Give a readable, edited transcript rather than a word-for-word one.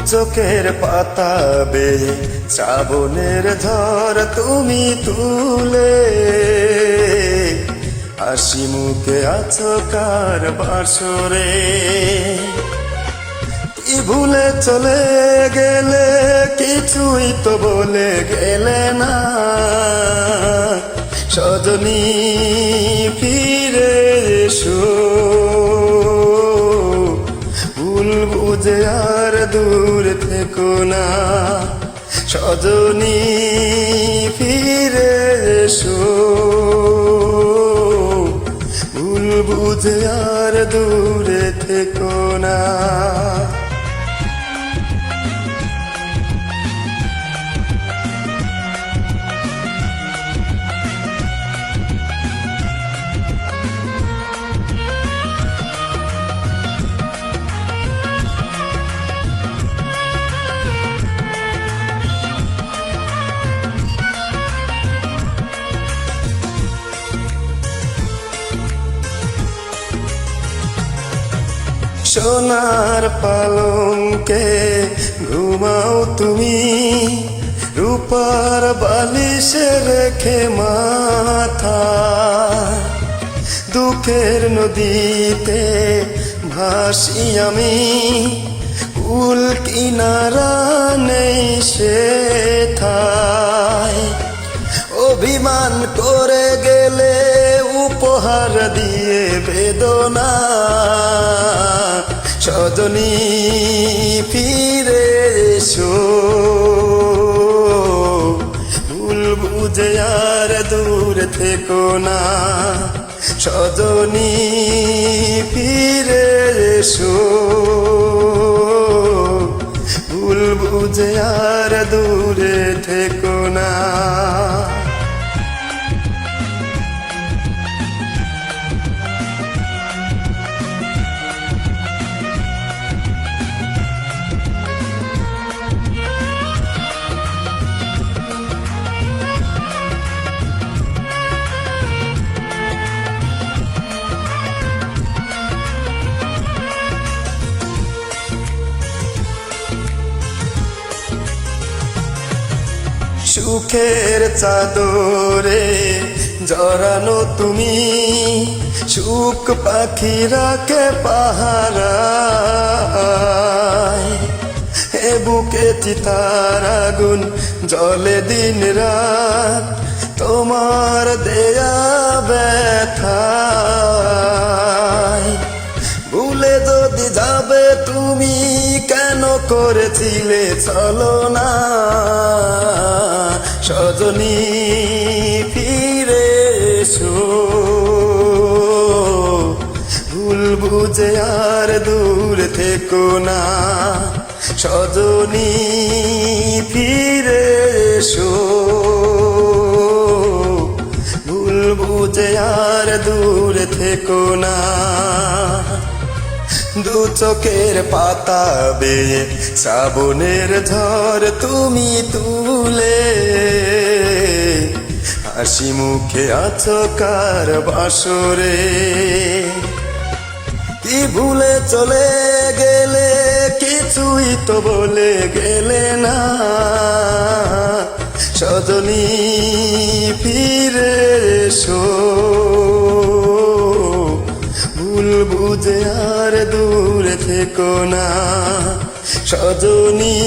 চোখের পাতা বেয়ে শ্রাবণের ঝড় তুমি তুলে হাসি মুখে আছো কার বাসরে কি ভুলে চলে গেলে কিছুই তো বলে গেলে না সজনী ফিরে এসো ভুল বুঝে আর দূর থেকো না সজনী ফিরে এসো ভুল বুঝে আর দূরে থেকো না সোনার পালঙ্কে ঘুমাও তুমি রূপার বালিশে রেখে মাথা দুঃখের নদীতে ভাসি আমি কুল কিনারা নেই সেথায় অভিমান করে গেলে উপহার দিয়ে বেদনা সজনী ফিরে এসো ভুল বুঝে আর দূর থেকো না সজনী ফিরে এসো ভুল বুঝে আর দূরে থেকো না সুখের চাদরে জড়ানো তুমি সুখ পাখিরাকে পাহারায় হে বুকে চিতার আগুন জলে দিন রাত তোমার দেয়া ব্যথায় ভুলে যদি যাবে তুমি কেন করেছিলে চলো না সজনী ফিরে এসো ভুল বুঝে আর দূর থেকো না সজনী ফিরে এসো ভুল বুঝে আর দূর থেকো না দু চোখের পাতা বেয়ে শ্রাবণের ঝড় তুমি তুলে হাসি মুখে আছো কার বাসরে কি ভুলে চলে গেলে কিছুই তো বলে গেলে না সজনী ফিরে এসো ভুল বুঝে আর দূরে থেকো না সজনী